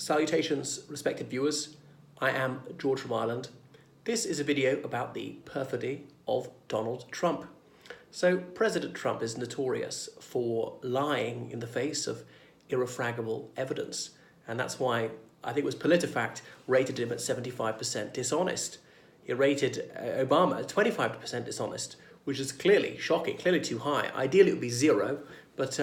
Salutations, respected viewers. I am George from Ireland. This is a video about the perfidy of Donald Trump. So, President Trump is notorious for lying in the face of irrefragable evidence. And that's why I think it was PolitiFact rated him at 75% dishonest. It rated Obama at 25% dishonest, which is clearly shocking, clearly too high. Ideally, it would be 0, but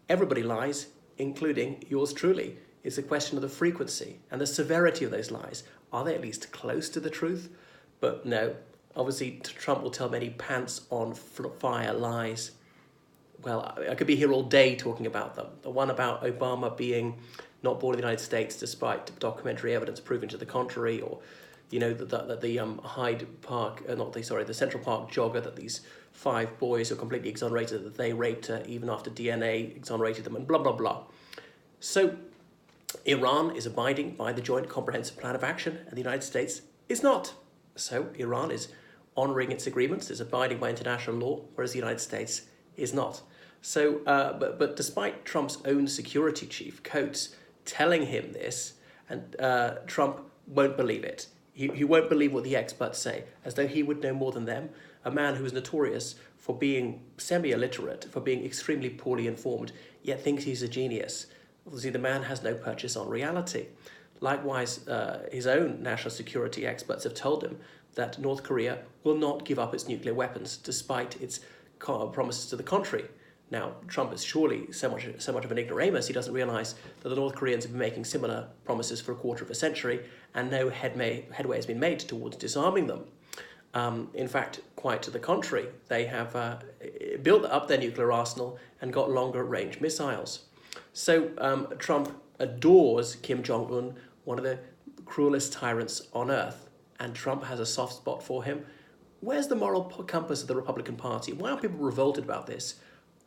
everybody lies, including yours truly. It's a question of the frequency and the severity of those lies. Are they at least close to the truth? But no, obviously Trump will tell many pants on fire lies. Well, I could be here all day talking about them. The one about Obama being not born in the United States despite documentary evidence proving to the contrary, or the Central Park jogger, that these 5 boys are completely exonerated, that they raped her even after DNA exonerated them, and blah, blah, blah. So Iran is abiding by the Joint Comprehensive Plan of Action, and the United States is not. So Iran is honouring its agreements, is abiding by international law, whereas the United States is not. So, but despite Trump's own security chief, Coates, telling him this, and Trump won't believe it. He won't believe what the experts say, as though he would know more than them. A man who is notorious for being semi-illiterate, for being extremely poorly informed, yet thinks he's a genius. Obviously, the man has no purchase on reality. Likewise, his own national security experts have told him that North Korea will not give up its nuclear weapons, despite its promises to the contrary. Now, Trump is surely so much of an ignoramus, he doesn't realise that the North Koreans have been making similar promises for a quarter of a century, and no headway has been made towards disarming them. In fact, quite to the contrary, they have built up their nuclear arsenal and got longer-range missiles. So Trump adores Kim Jong-un, one of the cruelest tyrants on earth, and Trump has a soft spot for him. Where's the moral compass of the Republican Party? Why are people revolted about this?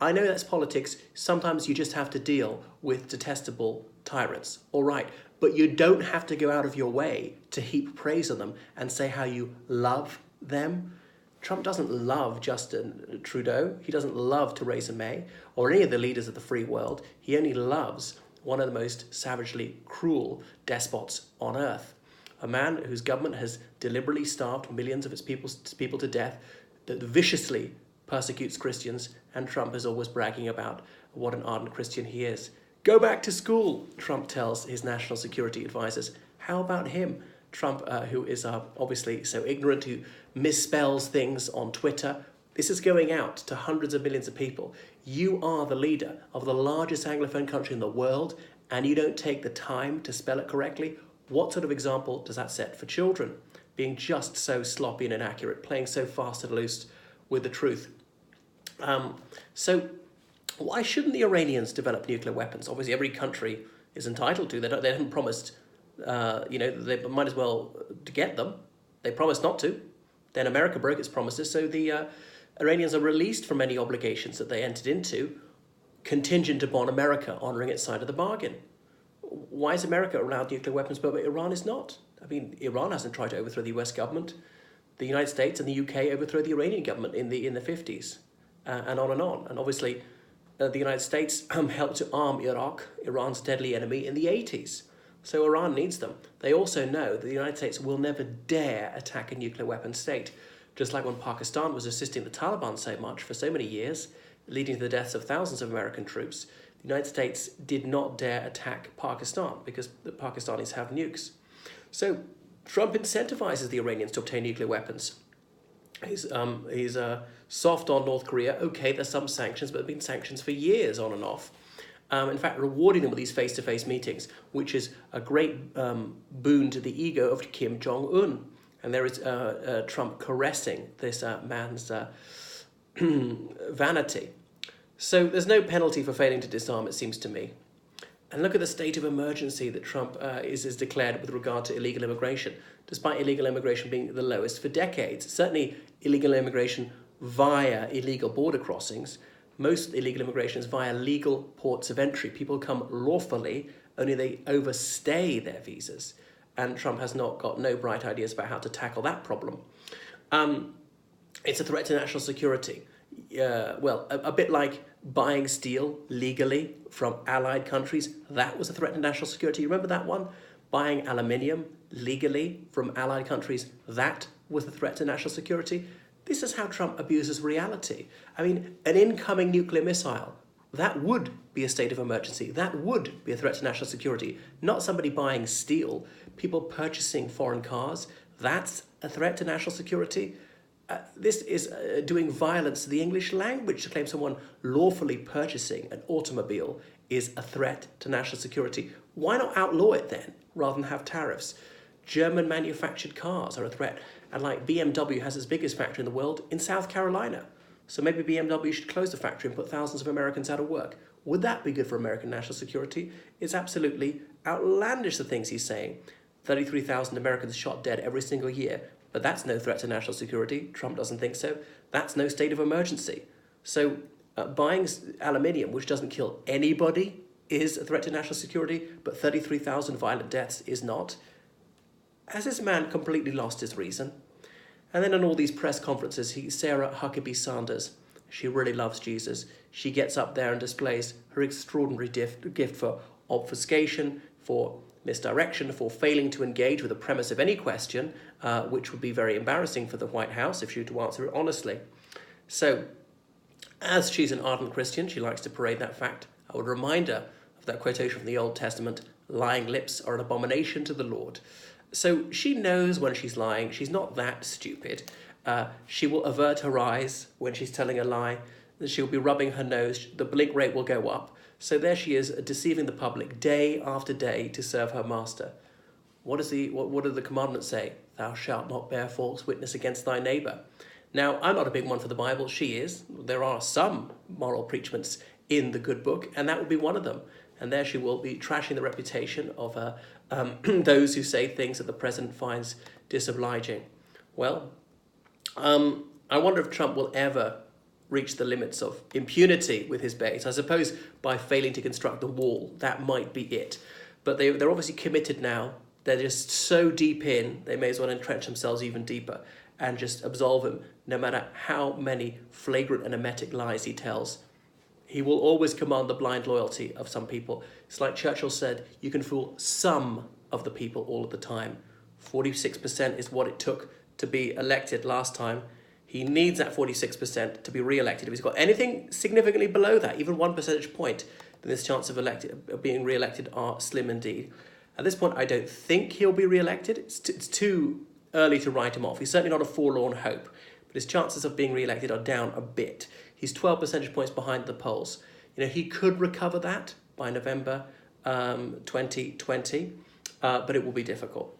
I know that's politics. Sometimes you just have to deal with detestable tyrants, all right, but you don't have to go out of your way to heap praise on them and say how you love them. Trump doesn't love Justin Trudeau. He doesn't love Theresa May or any of the leaders of the free world. He only loves one of the most savagely cruel despots on earth. A man whose government has deliberately starved millions of its people to death, that viciously persecutes Christians, and Trump is always bragging about what an ardent Christian he is. Go back to school, Trump tells his national security advisors. How about him? Trump, who is obviously so ignorant, who misspells things on Twitter. This is going out to hundreds of millions of people. You are the leader of the largest Anglophone country in the world, and you don't take the time to spell it correctly. What sort of example does that set for children? Being just so sloppy and inaccurate, playing so fast and loose with the truth. So why shouldn't the Iranians develop nuclear weapons? Obviously, every country is entitled to. They haven't promised, they might as well get them. They promised not to. Then America broke its promises, so the Iranians are released from any obligations that they entered into, contingent upon America honouring its side of the bargain. Why is America allowed nuclear weapons, but Iran is not? I mean, Iran hasn't tried to overthrow the US government. The United States and the UK overthrew the Iranian government in the 50s, and on and on. And obviously, the United States helped to arm Iraq, Iran's deadly enemy, in the 80s. So Iran needs them. They also know that the United States will never dare attack a nuclear weapon state. Just like when Pakistan was assisting the Taliban so much for so many years, leading to the deaths of thousands of American troops, the United States did not dare attack Pakistan because the Pakistanis have nukes. So Trump incentivizes the Iranians to obtain nuclear weapons. He's soft on North Korea. Okay, there's some sanctions, but there have been sanctions for years on and off. In fact, rewarding them with these face-to-face meetings, which is a great boon to the ego of Kim Jong-un. And there is Trump caressing this man's vanity. So there's no penalty for failing to disarm, it seems to me. And look at the state of emergency that Trump is declared with regard to illegal immigration, despite illegal immigration being the lowest for decades. Certainly illegal immigration via illegal border crossings. Most illegal immigration is via legal ports of entry. People come lawfully, only they overstay their visas. And Trump has got no bright ideas about how to tackle that problem. It's a threat to national security. A bit like buying steel legally from allied countries, that was a threat to national security. You remember that one? Buying aluminium legally from allied countries, that was a threat to national security. This is how Trump abuses reality. I mean, an incoming nuclear missile, that would be a state of emergency. That would be a threat to national security. Not somebody buying steel, people purchasing foreign cars, that's a threat to national security. This is doing violence to the English language to claim someone lawfully purchasing an automobile is a threat to national security. Why not outlaw it then, rather than have tariffs? German manufactured cars are a threat. And like BMW has its biggest factory in the world in South Carolina. So maybe BMW should close the factory and put thousands of Americans out of work. Would that be good for American national security? It's absolutely outlandish, the things he's saying. 33,000 Americans shot dead every single year. But that's no threat to national security. Trump doesn't think so. That's no state of emergency. So buying aluminium, which doesn't kill anybody, is a threat to national security, but 33,000 violent deaths is not. Has this man completely lost his reason? And then in all these press conferences, Sarah Huckabee Sanders, she really loves Jesus. She gets up there and displays her extraordinary gift for obfuscation, for misdirection, for failing to engage with the premise of any question, which would be very embarrassing for the White House if she were to answer it honestly. So, as she's an ardent Christian, she likes to parade that fact. I would remind her of that quotation from the Old Testament, lying lips are an abomination to the Lord. So she knows when she's lying. She's not that stupid. She will avert her eyes when she's telling a lie. She'll be rubbing her nose. The blink rate will go up. So there she is, deceiving the public day after day to serve her master. What do the commandments say? Thou shalt not bear false witness against thy neighbour. Now, I'm not a big one for the Bible. She is. There are some moral preachments in the good book, and that would be one of them. And there she will be trashing the reputation of those who say things that the president finds disobliging. Well, I wonder if Trump will ever reach the limits of impunity with his base. I suppose by failing to construct the wall, that might be it. But they're obviously committed now. They're just so deep in, they may as well entrench themselves even deeper and just absolve him, no matter how many flagrant and emetic lies he tells. He will always command the blind loyalty of some people. It's like Churchill said, you can fool some of the people all of the time. 46% is what it took to be elected last time. He needs that 46% to be re-elected. If he's got anything significantly below that, even 1 percentage point, then his chance of being re-elected are slim indeed. At this point, I don't think he'll be re-elected. It's too early to write him off. He's certainly not a forlorn hope, but his chances of being re-elected are down a bit. He's 12 percentage points behind the polls. You know, he could recover that by November 2020, but it will be difficult.